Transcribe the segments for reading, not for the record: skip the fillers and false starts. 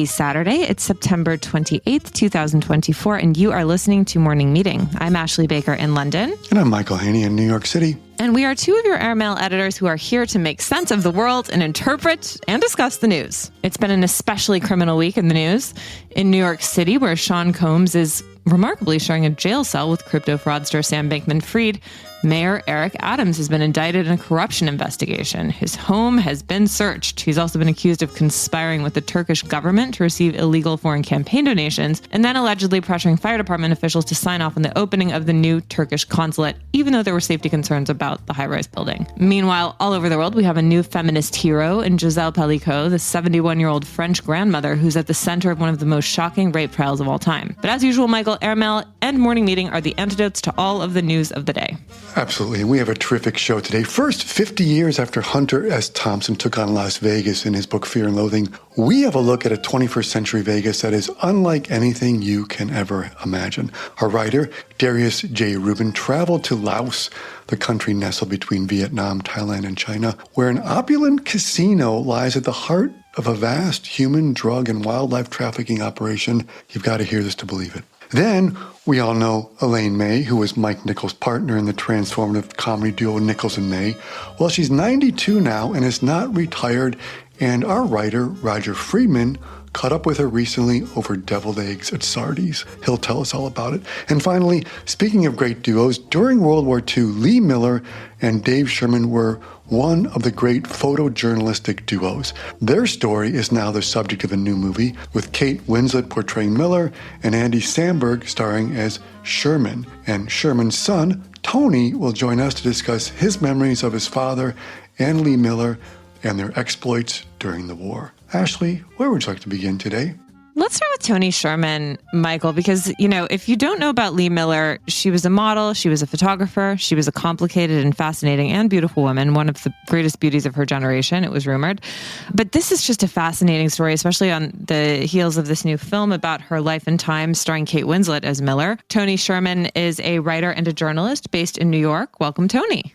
Happy Saturday. It's September 28th, 2024, and you are listening to Morning Meeting. I'm Ashley Baker in London. And I'm Michael Haney in New York City. And we are two of your airmail editors who are here to make sense of the world and interpret and discuss the news. It's been an especially criminal week in the news. In New York City, where Sean Combs is remarkably sharing a jail cell with crypto fraudster Sam Bankman-Fried, Mayor Eric Adams has been indicted in a corruption investigation. His home has been searched. He's also been accused of conspiring with the Turkish government to receive illegal foreign campaign donations, and then allegedly pressuring fire department officials to sign off on the opening of the new Turkish consulate, even though there were safety concerns about the high-rise building. Meanwhile, all over the world, we have a new feminist hero in Giselle Pellicot, the 71-year-old French grandmother who's at the center of one of the most shocking rape trials of all time. But as usual, Michael, airmail and morning meeting are the antidotes to all of the news of the day. Absolutely. We have a terrific show today. First, 50 years after Hunter S. Thompson took on Las Vegas in his book Fear and Loathing, we have a look at a 21st century Vegas that is unlike anything you can ever imagine. Our writer, Darius J. Rubin, traveled to Laos, the country nestled between Vietnam, Thailand, and China, where an opulent casino lies at the heart of a vast human, drug, and wildlife trafficking operation. You've got to hear this to believe it. Then, we all know Elaine May, who was Mike Nichols' partner in the transformative comedy duo Nichols and May. Well, she's 92 now and is not retired, and our writer, Roger Friedman, caught up with her recently over deviled eggs at Sardi's. He'll tell us all about it. And finally, speaking of great duos, during World War II, Lee Miller and Dave Sherman were one of the great photojournalistic duos. Their story is now the subject of a new movie, with Kate Winslet portraying Miller and Andy Samberg starring as Sherman. And Sherman's son, Tony, will join us to discuss his memories of his father and Lee Miller and their exploits during the war. Ashley, where would you like to begin today? Let's start with Tony Sherman, Michael, because, if you don't know about Lee Miller, she was a model, she was a photographer, she was a complicated and fascinating and beautiful woman, one of the greatest beauties of her generation, it was rumored. But this is just a fascinating story, especially on the heels of this new film about her life and times starring Kate Winslet as Miller. Tony Sherman is a writer and a journalist based in New York. Welcome, Tony.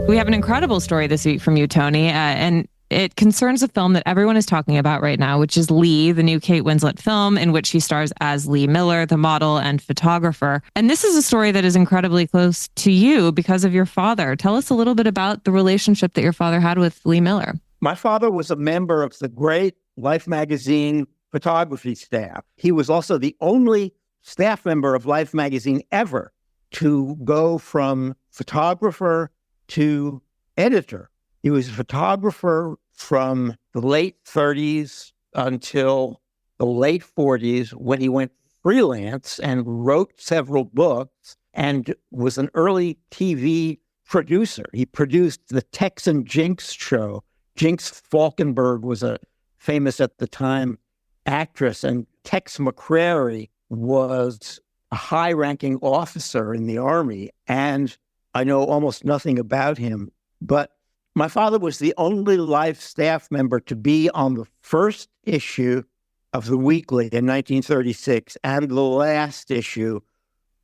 We have an incredible story this week from you, Tony, and it concerns a film that everyone is talking about right now, which is Lee, the new Kate Winslet film, in which she stars as Lee Miller, the model and photographer. And this is a story that is incredibly close to you because of your father. Tell us a little bit about the relationship that your father had with Lee Miller. My father was a member of the great Life magazine photography staff. He was also the only staff member of Life magazine ever to go from photographer to editor. He was a photographer from the late 30s until the late 40s when he went freelance and wrote several books and was an early TV producer. He produced the Texan Jinx show. Jinx Falkenberg was a famous at the time actress, and Tex McCrary was a high-ranking officer in the Army, and I know almost nothing about him, but my father was the only Life staff member to be on the first issue of the weekly in 1936 and the last issue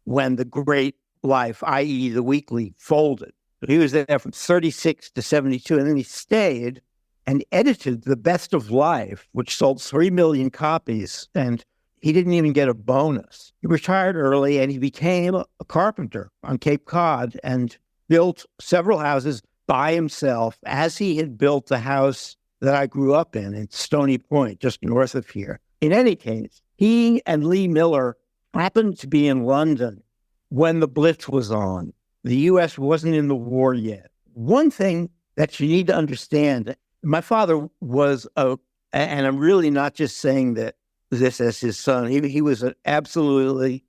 when the great Life, i.e. the weekly, folded. He was there from 36 to 72, and then he stayed and edited The Best of Life, which sold 3 million copies, and he didn't even get a bonus. He retired early, and he became a carpenter on Cape Cod and built several houses by himself, as he had built the house that I grew up in Stony Point, just north of here. In any case, he and Lee Miller happened to be in London when the Blitz was on. The U.S. wasn't in the war yet. One thing that you need to understand, my father was and I'm really not just saying that this as his son, he was an absolutely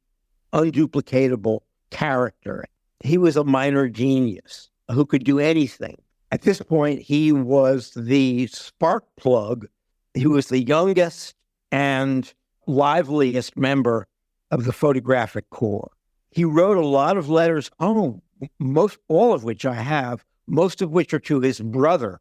unduplicatable character. He was a minor genius who could do anything. At this point, he was the spark plug. He was the youngest and liveliest member of the photographic corps. He wrote a lot of letters home, all of which I have, most of which are to his brother,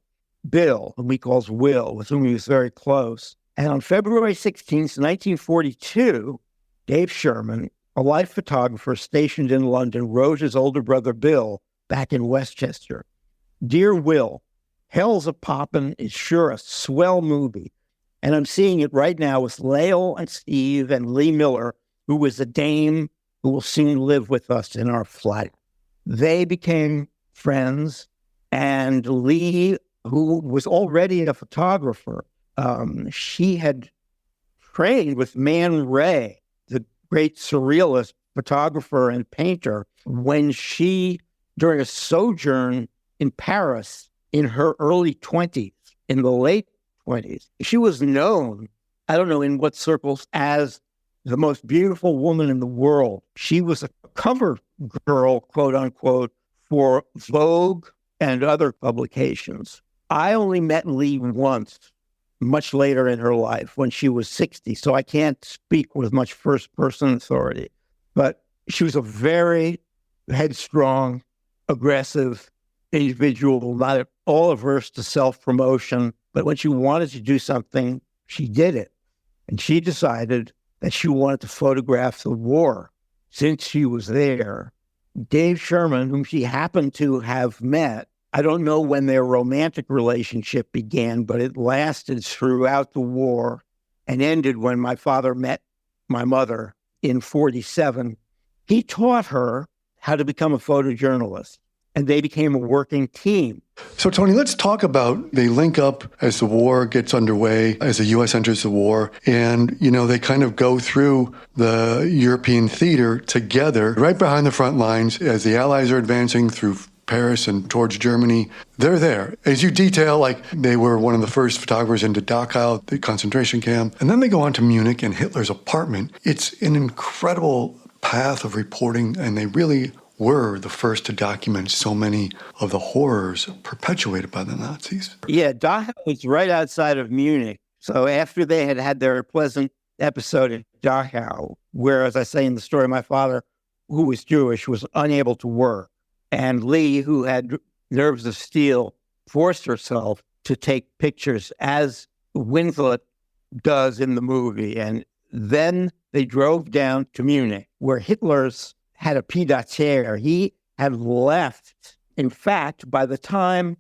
Bill, whom he calls Will, with whom he was very close. And on February 16th, 1942, Dave Sherman, a Life photographer stationed in London, wrote his older brother, Bill, back in Westchester. Dear Will, Hell's a Poppin' is sure a swell movie. And I'm seeing it right now with Lael and Steve and Lee Miller, who was a dame who will soon live with us in our flat. They became friends, and Lee, who was already a photographer, she had trained with Man Ray, the great surrealist photographer and painter, when she, during a sojourn in Paris in her early 20s, in the late 20s, she was known, I don't know in what circles, as the most beautiful woman in the world. She was a cover girl, quote unquote, for Vogue and other publications. I only met Lee once, much later in her life, when she was 60, so I can't speak with much first-person authority. But she was a very headstrong, aggressive individual, not at all averse to self-promotion. But when she wanted to do something, she did it. And she decided that she wanted to photograph the war. Since she was there, Dave Sherman, whom she happened to have met, I don't know when their romantic relationship began, but it lasted throughout the war and ended when my father met my mother in 1947. He taught her how to become a photojournalist, and they became a working team. So, Tony, let's talk about, they link up as the war gets underway, as the U.S. enters the war, and, they kind of go through the European theater together, right behind the front lines, as the Allies are advancing through Paris and towards Germany. They're there. As you detail, they were one of the first photographers into Dachau, the concentration camp, and then they go on to Munich and Hitler's apartment. It's an incredible path of reporting, and they really were the first to document so many of the horrors perpetuated by the Nazis. Yeah, Dachau was right outside of Munich. So after they had had their pleasant episode at Dachau, where, as I say in the story, my father, who was Jewish, was unable to work, and Lee, who had nerves of steel, forced herself to take pictures, as Winslet does in the movie. And then they drove down to Munich, where Hitler's had a pied-à-terre. He had left. In fact, by the time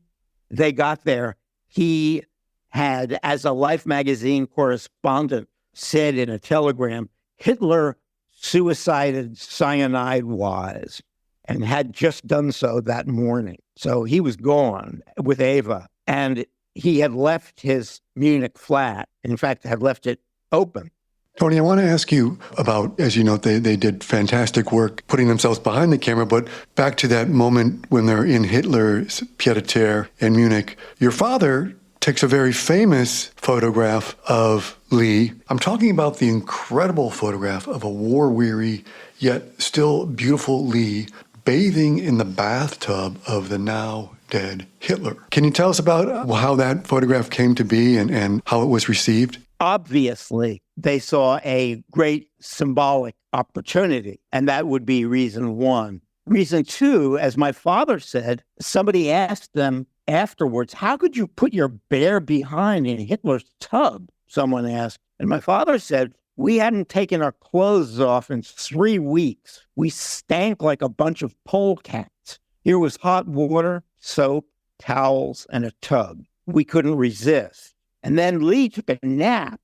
they got there, he had, as a Life magazine correspondent said in a telegram, Hitler suicided cyanide-wise, and had just done so that morning. So he was gone with Ava, and he had left his Munich flat. In fact, had left it open. Tony, I want to ask you about, as you know, they did fantastic work putting themselves behind the camera, but back to that moment when they're in Hitler's pied-à-terre in Munich, your father takes a very famous photograph of Lee. I'm talking about the incredible photograph of a war-weary, yet still beautiful Lee bathing in the bathtub of the now dead Hitler. Can you tell us about how that photograph came to be and how it was received? Obviously, they saw a great symbolic opportunity, and that would be reason one. Reason two, as my father said, somebody asked them afterwards, how could you put your bare behind in Hitler's tub? Someone asked. And my father said, we hadn't taken our clothes off in 3 weeks. We stank like a bunch of polecats. Here was hot water, soap, towels, and a tub. We couldn't resist. And then Lee took a nap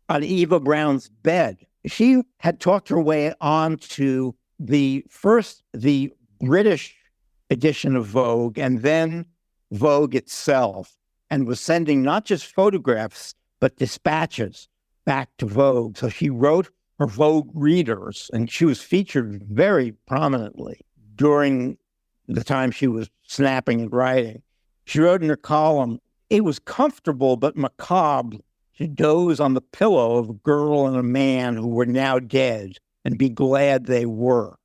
on Eva Brown's bed. She had talked her way on to the British edition of Vogue, and then Vogue itself, and was sending not just photographs, but dispatches back to Vogue. So she wrote her Vogue readers, and she was featured very prominently during the time she was snapping and writing. She wrote in her column, it was comfortable but macabre to doze on the pillow of a girl and a man who were now dead and be glad they were.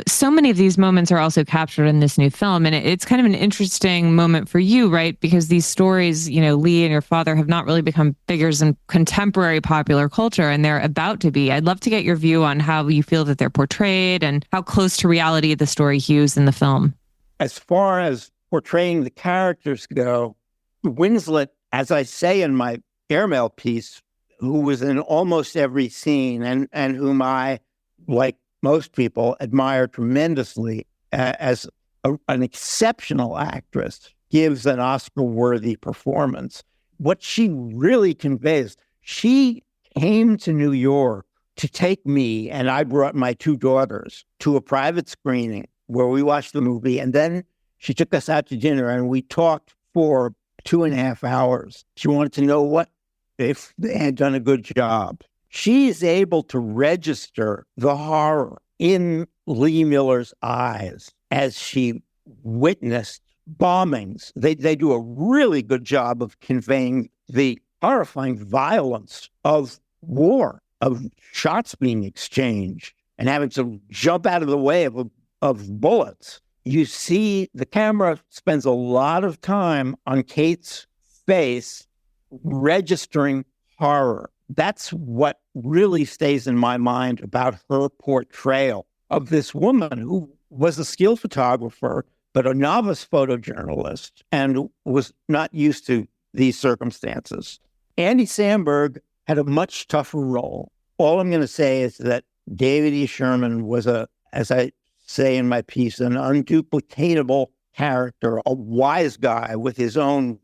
So many of these moments are also captured in this new film, and it's kind of an interesting moment for you, right? Because these stories, Lee and your father have not really become figures in contemporary popular culture, and they're about to be. I'd love to get your view on how you feel that they're portrayed and how close to reality the story hews in the film. As far as portraying the characters go, Winslet, as I say in my airmail piece, who was in almost every scene and whom I, like most people, admire tremendously as an exceptional actress. gives an Oscar-worthy performance. What she really conveys, she came to New York to take me, and I brought my two daughters to a private screening where we watched the movie, and then she took us out to dinner, and we talked for 2.5 hours. She wanted to know if they had done a good job. She is able to register the horror in Lee Miller's eyes as she witnessed bombings. They do a really good job of conveying the horrifying violence of war, of shots being exchanged and having to jump out of the way of bullets. You see the camera spends a lot of time on Kate's face registering horror. That's what really stays in my mind about her portrayal of this woman who was a skilled photographer, but a novice photojournalist and was not used to these circumstances. Andy Samberg had a much tougher role. All I'm going to say is that David E. Sherman was as I say in my piece, an unduplicatable character, a wise guy with his own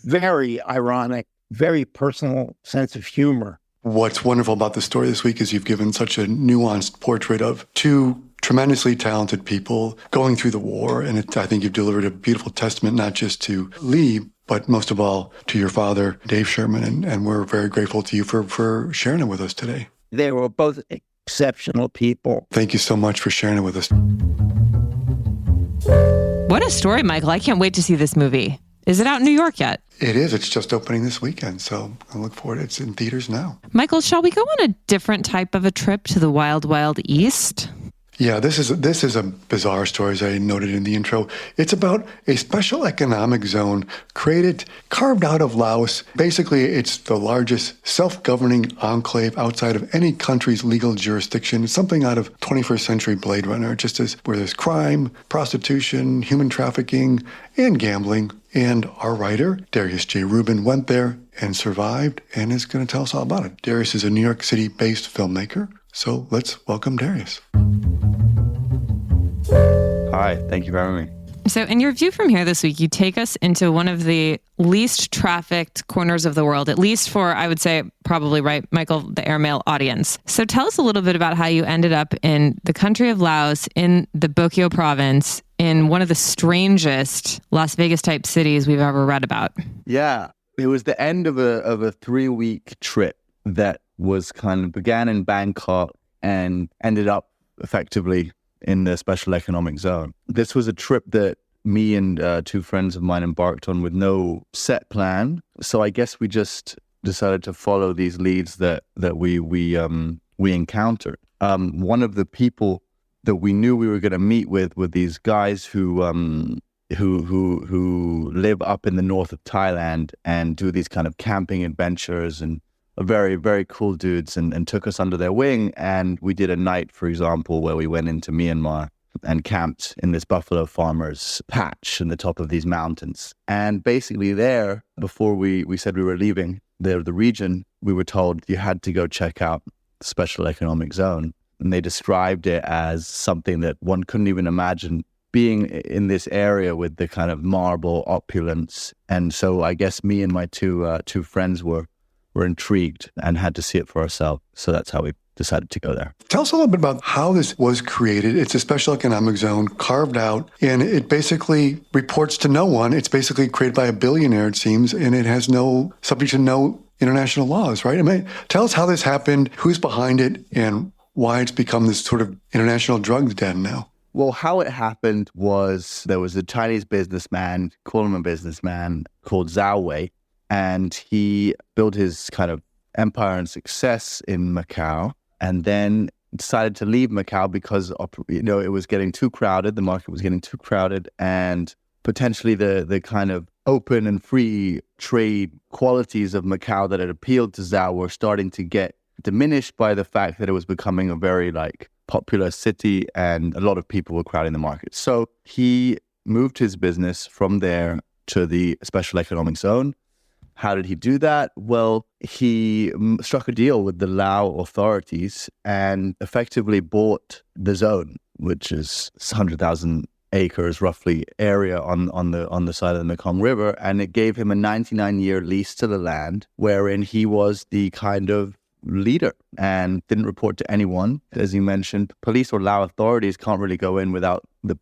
very ironic, very personal sense of humor. What's wonderful about the story this week is you've given such a nuanced portrait of two tremendously talented people going through the war. And I think you've delivered a beautiful testament, not just to Lee, but most of all to your father, Dave Sherman. And we're very grateful to you for sharing it with us today. They were both exceptional people. Thank you so much for sharing it with us. What a story, Michael. I can't wait to see this movie. Is it out in New York yet? It is. It's just opening this weekend, so I look forward. It's in theaters now. Michael, shall we go on a different type of a trip to the wild, wild East? Yeah, this is a bizarre story, as I noted in the intro. It's about a special economic zone carved out of Laos. Basically, it's the largest self-governing enclave outside of any country's legal jurisdiction. It's something out of 21st century Blade Runner, just as where there's crime, prostitution, human trafficking, and gambling. And our writer, Darius J. Rubin, went there and survived and is going to tell us all about it. Darius is a New York City-based filmmaker. So let's welcome Darius. Hi, thank you for having me. So in your view from here this week, you take us into one of the least trafficked corners of the world, at least for, I would say, probably, right, Michael, the airmail audience. So tell us a little bit about how you ended up in the country of Laos, in the Bokeo province, in one of the strangest Las Vegas-type cities we've ever read about. Yeah, it was the end of a 3-week trip that began in Bangkok and ended up effectively in the special economic zone. This was a trip that me and two friends of mine embarked on with no set plan. So I guess we just decided to follow these leads that we encountered. One of the people that we knew we were going to meet with were these guys who live up in the north of Thailand and do these kind of camping adventures, and are very, very cool dudes, and took us under their wing. And we did a night, for example, where we went into Myanmar and camped in this buffalo farmer's patch in the top of these mountains. And basically there, before we said we were leaving the region, we were told you had to go check out the special economic zone. And they described it as something that one couldn't even imagine being in this area with the kind of marble opulence. And so I guess me and my two friends were intrigued and had to see it for ourselves. So that's how we decided to go there. Tell us a little bit about how this was created. It's a special economic zone carved out, and it basically reports to no one. It's basically created by a billionaire, it seems, and it has subject to no international laws, right? I mean, tell us how this happened, who's behind it, and why it's become this sort of international drugs den now. Well, how it happened was there was a Chinese businessman, call him a businessman, called Zhao Wei, and he built his kind of empire and success in Macau, and then decided to leave Macau because it was getting too crowded. The market was getting too crowded, and potentially the kind of open and free trade qualities of Macau that had appealed to Zhao were starting to get diminished by the fact that it was becoming a very popular city, and a lot of people were crowding the market. So he moved his business from there to the special economic zone. How did he do that? Well, he struck a deal with the Lao authorities and effectively bought the zone, which is 100,000 acres roughly area on the side of the Mekong River, and it gave him a 99-year lease to the land, wherein he was the kind of leader and didn't report to anyone. As you mentioned, police or Lao authorities can't really go in without the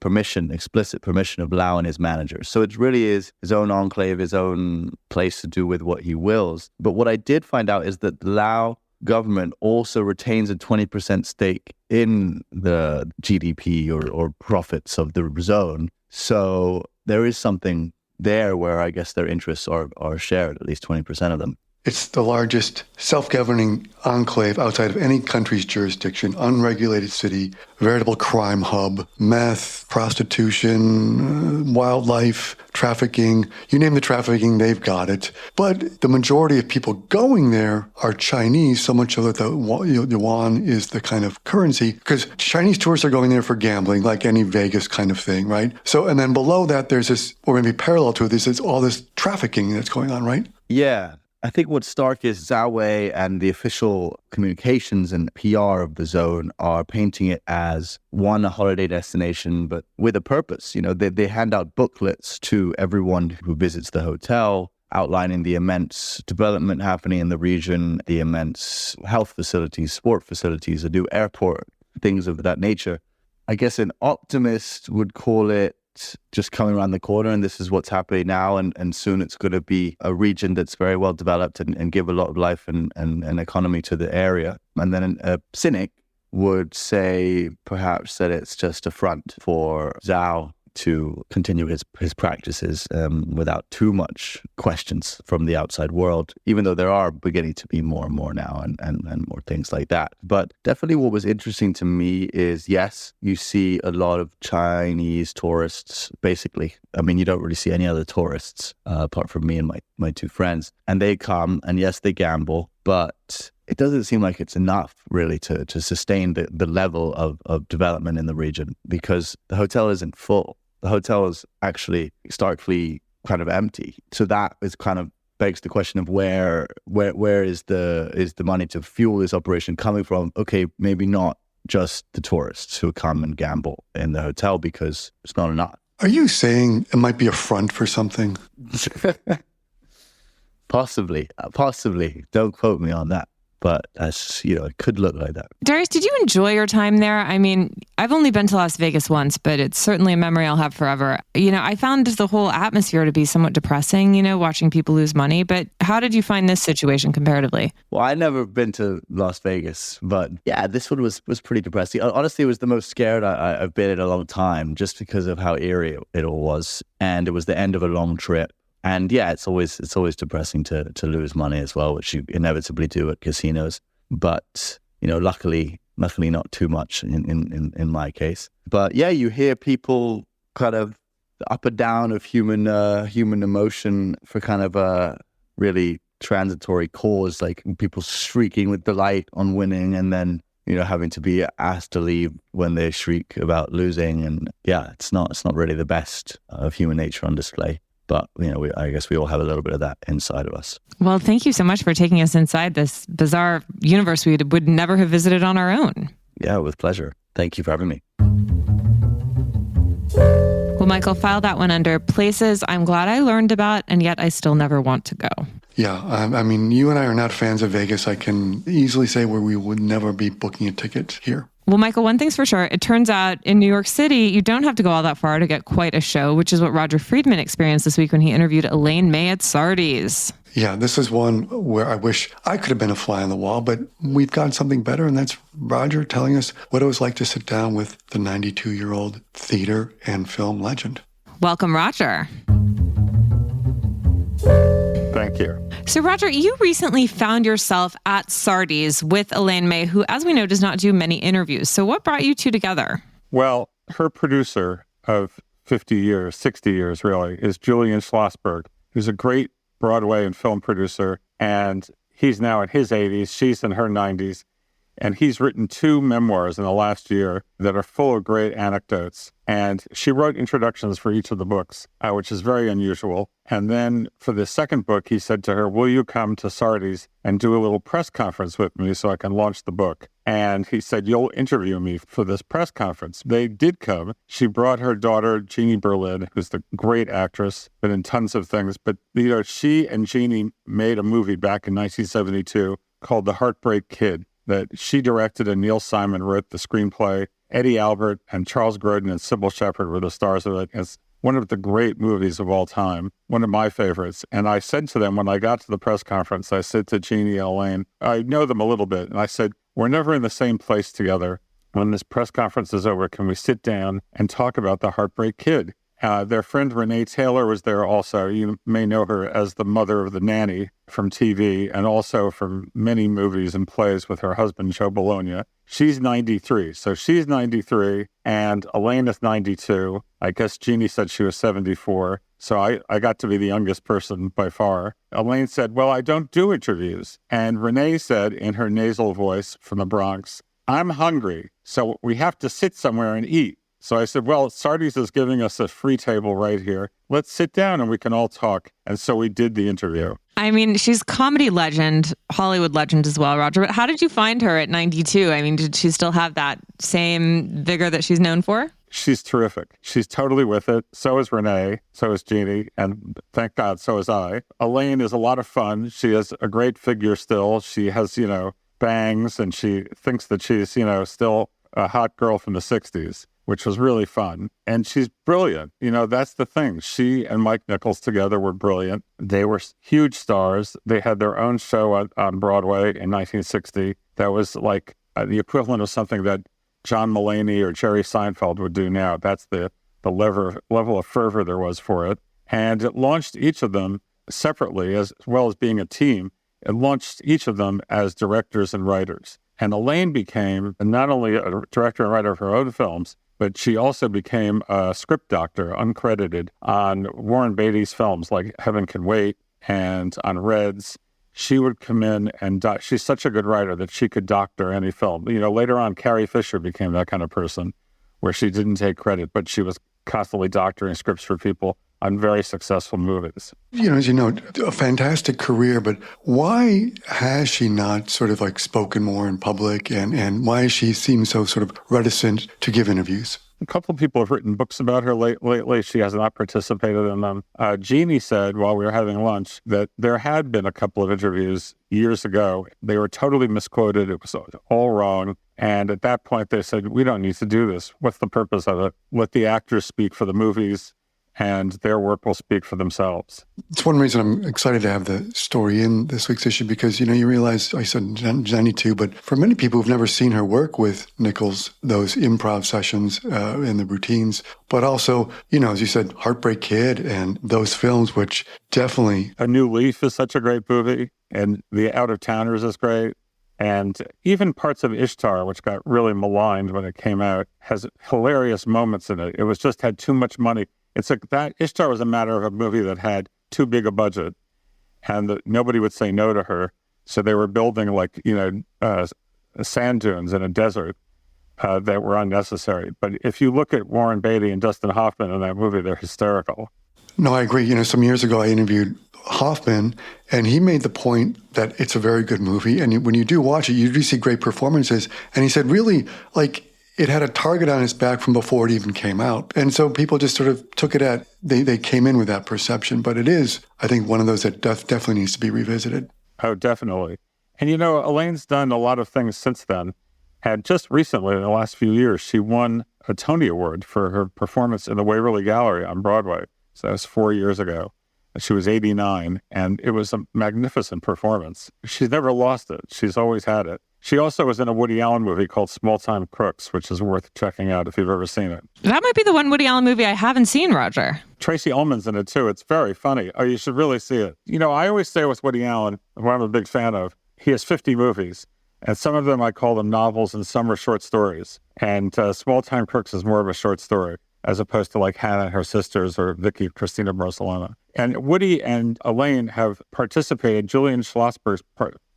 explicit permission of Lao and his managers. So it really is his own enclave, his own place to do with what he wills. But what I did find out is that the Lao government also retains a 20% stake in the GDP or profits of the zone. So there is something there where I guess their interests are shared, at least 20% of them. It's the largest self-governing enclave outside of any country's jurisdiction, unregulated city, veritable crime hub, meth, prostitution, wildlife, trafficking. You name the trafficking, they've got it. But the majority of people going there are Chinese, so much so that the yuan is the kind of currency, because Chinese tourists are going there for gambling, like any Vegas kind of thing, right? So, and then below that, there's this, or maybe parallel to it, there's all this trafficking that's going on, right? Yeah. I think what's stark is Zhao Wei and the official communications and PR of the zone are painting it as a holiday destination, but with a purpose. You know, they hand out booklets to everyone who visits the hotel, outlining the immense development happening in the region, the immense health facilities, sport facilities, a new airport, things of that nature. I guess an optimist would call it just coming around the corner, and this is what's happening now, and soon it's going to be a region that's very well developed and give a lot of life and economy to the area. And then a cynic would say perhaps that it's just a front for Zhao to continue his practices without too much questions from the outside world, even though there are beginning to be more and more now and more things like that. But definitely what was interesting to me is, yes, you see a lot of Chinese tourists, basically. I mean, you don't really see any other tourists apart from me and my two friends. And they come, and yes, they gamble, but it doesn't seem like it's enough really to sustain the level of development in the region, because the hotel isn't full. The hotel is actually starkly kind of empty. So that is kind of begs the question of where is the money to fuel this operation coming from? Okay, maybe not just the tourists who come and gamble in the hotel, because it's not enough. Are you saying it might be a front for something? Possibly. Don't quote me on that. But it could look like that. Darius, did you enjoy your time there? I mean, I've only been to Las Vegas once, but it's certainly a memory I'll have forever. I found the whole atmosphere to be somewhat depressing, watching people lose money. But how did you find this situation comparatively? Well, I'd never been to Las Vegas, but yeah, this one was pretty depressing. Honestly, it was the most scared I've been in a long time, just because of how eerie it all was. And it was the end of a long trip. And yeah, it's always depressing to lose money as well, which you inevitably do at casinos. But luckily not too much in my case. But yeah, you hear people kind of up and down of human emotion for kind of a really transitory cause, like people shrieking with delight on winning, and then having to be asked to leave when they shriek about losing. And yeah, it's not really the best of human nature on display. But, I guess we all have a little bit of that inside of us. Well, thank you so much for taking us inside this bizarre universe we would never have visited on our own. Yeah, with pleasure. Thank you for having me. Well, Michael, file that one under places I'm glad I learned about, and yet I still never want to go. Yeah, I mean, you and I are not fans of Vegas. I can easily say where we would never be booking a ticket here. Well, Michael, one thing's for sure. It turns out in New York City, you don't have to go all that far to get quite a show, which is what Roger Friedman experienced this week when he interviewed Elaine May at Sardi's. Yeah, this is one where I wish I could have been a fly on the wall, but we've got something better, and that's Roger telling us what it was like to sit down with the 92-year-old theater and film legend. Welcome, Roger. Thank you. So, Roger, you recently found yourself at Sardi's with Elaine May, who, as we know, does not do many interviews. So what brought you two together? Well, her producer of 50 years, 60 years really, is Julian Schlossberg, who's a great Broadway and film producer. And he's now in his 80s. She's in her 90s. And he's written 2 memoirs in the last year that are full of great anecdotes. And she wrote introductions for each of the books, which is very unusual. And then for the second book, he said to her, will you come to Sardi's and do a little press conference with me so I can launch the book? And he said, you'll interview me for this press conference. They did come. She brought her daughter, Jeannie Berlin, who's the great actress, been in tons of things. But, she and Jeannie made a movie back in 1972 called The Heartbreak Kid that she directed, and Neil Simon wrote the screenplay. Eddie Albert and Charles Grodin and Sybil Shepherd were the stars of it. It's one of the great movies of all time, one of my favorites. And I said to them when I got to the press conference, I said to Jeannie and Elaine, I know them a little bit, and I said, we're never in the same place together. When this press conference is over, can we sit down and talk about The Heartbreak Kid? Their friend Renee Taylor was there also. You may know her as the mother of the nanny from TV and also from many movies and plays with her husband, Joe Bologna. She's 93. So she's 93 and Elaine is 92. I guess Jeannie said she was 74. So I got to be the youngest person by far. Elaine said, well, I don't do interviews. And Renee said in her nasal voice from the Bronx, I'm hungry, so we have to sit somewhere and eat. So I said, well, Sardi's is giving us a free table right here. Let's sit down and we can all talk. And so we did the interview. I mean, she's comedy legend, Hollywood legend as well, Roger. But how did you find her at 92? I mean, did she still have that same vigor that she's known for? She's terrific. She's totally with it. So is Renee. So is Jeannie. And thank God, so is I. Elaine is a lot of fun. She has a great figure still. She has, bangs, and she thinks that she's, still a hot girl from the 60s. Which was really fun. And she's brilliant. That's the thing. She and Mike Nichols together were brilliant. They were huge stars. They had their own show on Broadway in 1960 that was like the equivalent of something that John Mulaney or Jerry Seinfeld would do now. That's the level of fervor there was for it. And it launched each of them separately as well as being a team. It launched each of them as directors and writers. And Elaine became not only a director and writer of her own films, but she also became a script doctor, uncredited, on Warren Beatty's films like Heaven Can Wait and on Reds. She would come in and she's such a good writer that she could doctor any film. Later on, Carrie Fisher became that kind of person where she didn't take credit, but she was constantly doctoring scripts for people on very successful movies. As you know, a fantastic career, but why has she not sort of like spoken more in public and why she seems so sort of reticent to give interviews? A couple of people have written books about her lately. She has not participated in them. Jeannie said while we were having lunch that there had been a couple of interviews years ago. They were totally misquoted. It was all wrong. And at that point, they said, we don't need to do this. What's the purpose of it? Let the actors speak for the movies, and their work will speak for themselves. It's one reason I'm excited to have the story in this week's issue because, you realize, I said 92, but for many people who've never seen her work with Nichols, those improv sessions and the routines, but also, as you said, Heartbreak Kid and those films, which definitely... A New Leaf is such a great movie, and The Out-of-Towners is great. And even parts of Ishtar, which got really maligned when it came out, has hilarious moments in it. It was just had too much money. It's like that Ishtar was a matter of a movie that had too big a budget and nobody would say no to her. So they were building sand dunes in a desert that were unnecessary. But if you look at Warren Beatty and Dustin Hoffman in that movie, they're hysterical. No, I agree. Some years ago I interviewed Hoffman and he made the point that it's a very good movie. And when you do watch it, you do see great performances. And he said, really, it had a target on its back from before it even came out. And so people just sort of took it they came in with that perception. But it is, I think, one of those that definitely needs to be revisited. Oh, definitely. And, Elaine's done a lot of things since then. And just recently, in the last few years, she won a Tony Award for her performance in the Waverly Gallery on Broadway. So that was 4 years ago. She was 89, and it was a magnificent performance. She's never lost it. She's always had it. She also was in a Woody Allen movie called Small Time Crooks, which is worth checking out if you've ever seen it. That might be the one Woody Allen movie I haven't seen, Roger. Tracy Ullman's in it, too. It's very funny. Oh, you should really see it. I always say with Woody Allen, who I'm a big fan of, he has 50 movies, and some of them I call them novels and some are short stories. And Small Time Crooks is more of a short story, as opposed to like Hannah and Her Sisters or Vicky Cristina Barcelona. And Woody and Elaine have participated. Julian Schlossberg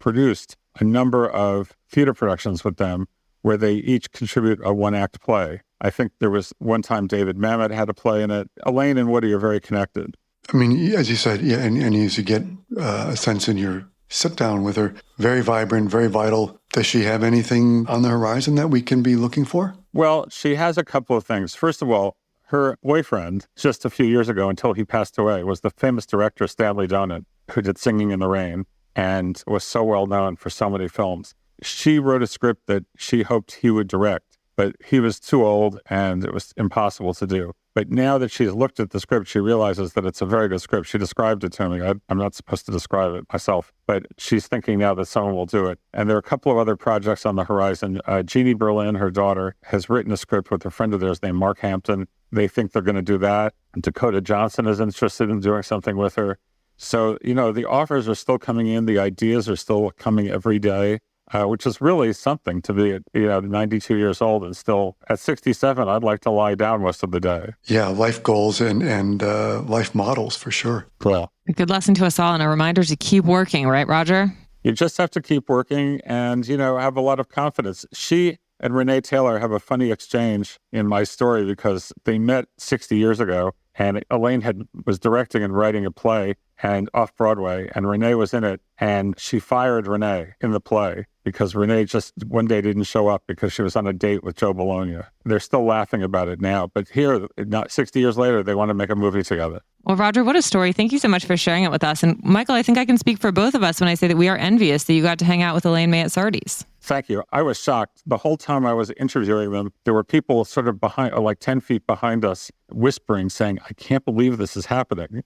produced a number of theater productions with them where they each contribute a one-act play. I think there was one time David Mamet had a play in it. Elaine and Woody are very connected. I mean, as you said, yeah, and as you get a sense in your sit down with her, very vibrant, very vital, Does she have anything on the horizon that we can be looking for? Well, she has a couple of things. First of all, her boyfriend, just a few years ago until he passed away, was the famous director Stanley Donen, who did Singing in the Rain and was so well known for so many films. She wrote a script that she hoped he would direct, but he was too old and it was impossible to do. But now that she's looked at the script, she realizes that it's a very good script. She described it to me. I'm not supposed to describe it myself, but she's thinking now that someone will do it. And there are a couple of other projects on the horizon. Jeannie Berlin, her daughter, has written a script with a friend of theirs named Mark Hampton. They think they're going to do that. And Dakota Johnson is interested in doing something with her. So, the offers are still coming in. The ideas are still coming every day. Which is really something to be, 92 years old and still at 67, I'd like to lie down most of the day. Yeah, life goals and life models for sure. Well, A good lesson to us all and a reminder to keep working, right, Roger? you just have to keep working and, have a lot of confidence. She and Renee Taylor have a funny exchange in my story because they met 60 years ago and Elaine was directing and writing a play and off Broadway, and Renee was in it, and she fired Renee in the play because Renee just one day didn't show up because she was on a date with Joe Bologna. They're still laughing about it now, but here, not 60 years later, they want to make a movie together. Well, Roger, what a story. Thank you so much for sharing it with us. And Michael, I think I can speak for both of us when I say that we are envious that you got to hang out with Elaine May at Sardi's. Thank you. I was shocked. The whole time I was interviewing them, there were people sort of behind, like 10 feet behind us, whispering, saying, I can't believe this is happening.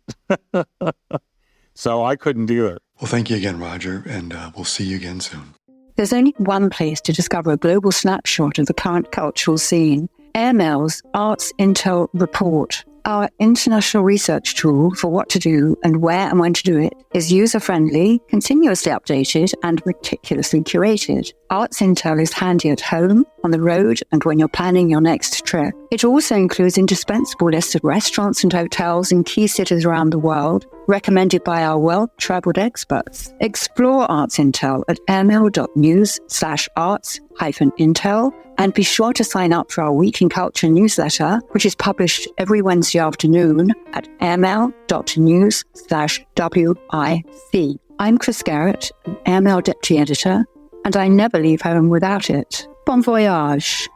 So I couldn't either. Well, thank you again, Roger, and we'll see you again soon. There's only one place to discover a global snapshot of the current cultural scene. Airmail's Arts Intel Report. Our international research tool for what to do and where and when to do it is user-friendly, continuously updated, and meticulously curated. Arts Intel is handy at home, on the road, and when you're planning your next trip. It also includes indispensable lists of restaurants and hotels in key cities around the world, recommended by our well-traveled experts. Explore Arts Intel at airmail.news/arts-intel, and be sure to sign up for our Week in Culture newsletter, which is published every Wednesday afternoon at airmail.news/WIC. I'm Chris Garrett, an Airmail Deputy Editor, and I never leave home without it. Bon voyage.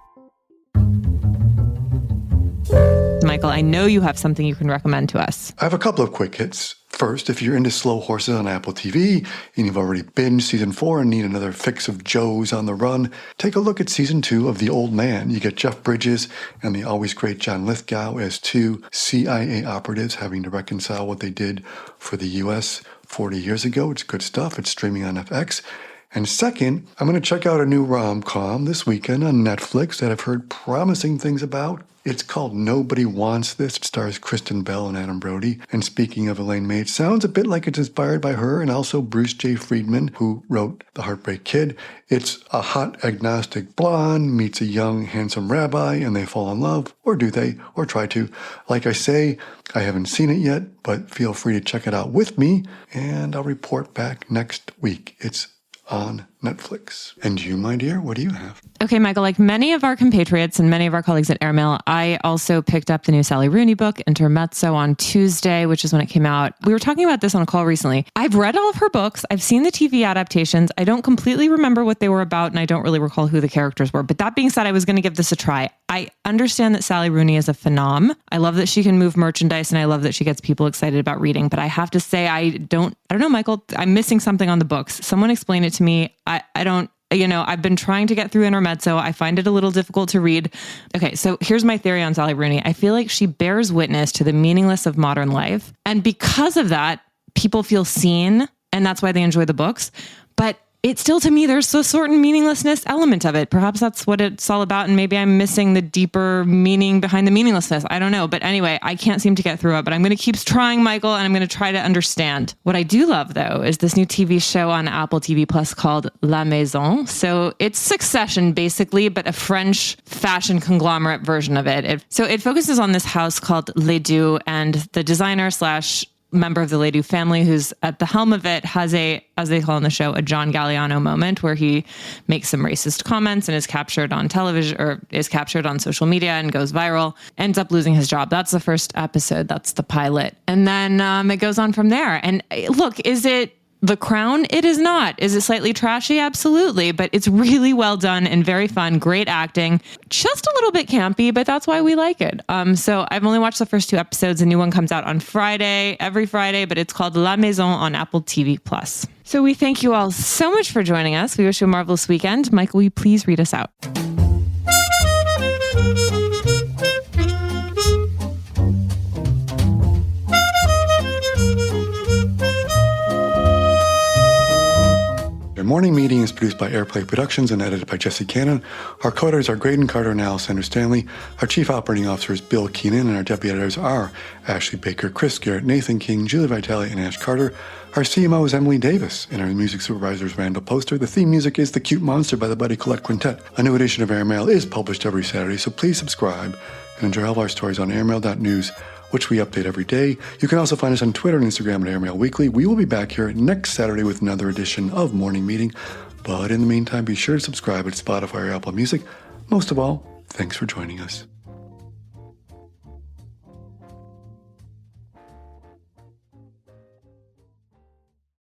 Michael, I know you have something you can recommend to us. I have a couple of quick hits. First, if you're into slow horses on Apple TV and you've already binged season 4 and need another fix of Joes on the run, take a look at season 2 of The Old Man. You get Jeff Bridges and the always great John Lithgow as two CIA operatives having to reconcile what they did for the U.S. 40 years ago. It's good stuff. It's streaming on FX. And second, I'm going to check out a new rom-com this weekend on Netflix that I've heard promising things about. It's called Nobody Wants This. It stars Kristen Bell and Adam Brody. And speaking of Elaine May, it sounds a bit like it's inspired by her and also Bruce J. Friedman, who wrote The Heartbreak Kid. It's a hot agnostic blonde meets a young, handsome rabbi, and they fall in love. Or do they? Or try to. Like I say, I haven't seen it yet, but feel free to check it out with me, and I'll report back next week. It's on Netflix. And you, my dear, what do you have? Okay, Michael, like many of our compatriots and many of our colleagues at Airmail, I also picked up the new Sally Rooney book, Intermezzo, on Tuesday, which is when it came out. We were talking about this on a call recently. I've read all of her books. I've seen the TV adaptations. I don't completely remember what they were about, and I don't really recall who the characters were. But that being said, I was going to give this a try. I understand that Sally Rooney is a phenom. I love that she can move merchandise, and I love that she gets people excited about reading. But I have to say, I don't know, Michael, I'm missing something on the books. Someone explain it to me. I've been trying to get through Intermezzo. I find it a little difficult to read. Okay, so here's my theory on Sally Rooney. I feel like she bears witness to the meaningless of modern life. And because of that, people feel seen, and that's why they enjoy the books. But it still, to me, there's a certain meaninglessness element of it. Perhaps that's what it's all about, and maybe I'm missing the deeper meaning behind the meaninglessness. I don't know. But anyway, I can't seem to get through it, but I'm going to keep trying, Michael, and I'm going to try to understand. What I do love, though, is this new TV show on Apple TV Plus called La Maison. So it's Succession, basically, but a French fashion conglomerate version of it. So it focuses on this house called Les Deux, and the designer / member of the Ledoux family who's at the helm of it has a, as they call in the show, a John Galliano moment where he makes some racist comments and is captured on television or is captured on social media and goes viral, ends up losing his job. That's the first episode. That's the pilot. And then it goes on from there. And look, is it The Crown, it is not. Is it slightly trashy? Absolutely. But it's really well done and very fun. Great acting. Just a little bit campy, but that's why we like it. So I've only watched the first 2 episodes. A new one comes out on Friday, every Friday, but it's called La Maison on Apple TV+. So we thank you all so much for joining us. We wish you a marvelous weekend. Michael, will you please read us out? Our morning meeting is produced by Airplay Productions and edited by Jesse Cannon. Our coders are Graydon Carter and Alexander Stanley. Our chief operating officer is Bill Keenan, and our deputy editors are Ashley Baker, Chris Garrett, Nathan King, Julie Vitale, and Ash Carter. Our CMO is Emily Davis, and our music supervisor is Randall Poster. The theme music is The Cute Monster by the Buddy Collette Quintet. A new edition of Airmail is published every Saturday, so please subscribe and enjoy all of our stories on airmail.news, which we update every day. You can also find us on Twitter and Instagram at Airmail Weekly. We will be back here next Saturday with another edition of Morning Meeting. But in the meantime, be sure to subscribe at Spotify or Apple Music. Most of all, thanks for joining us.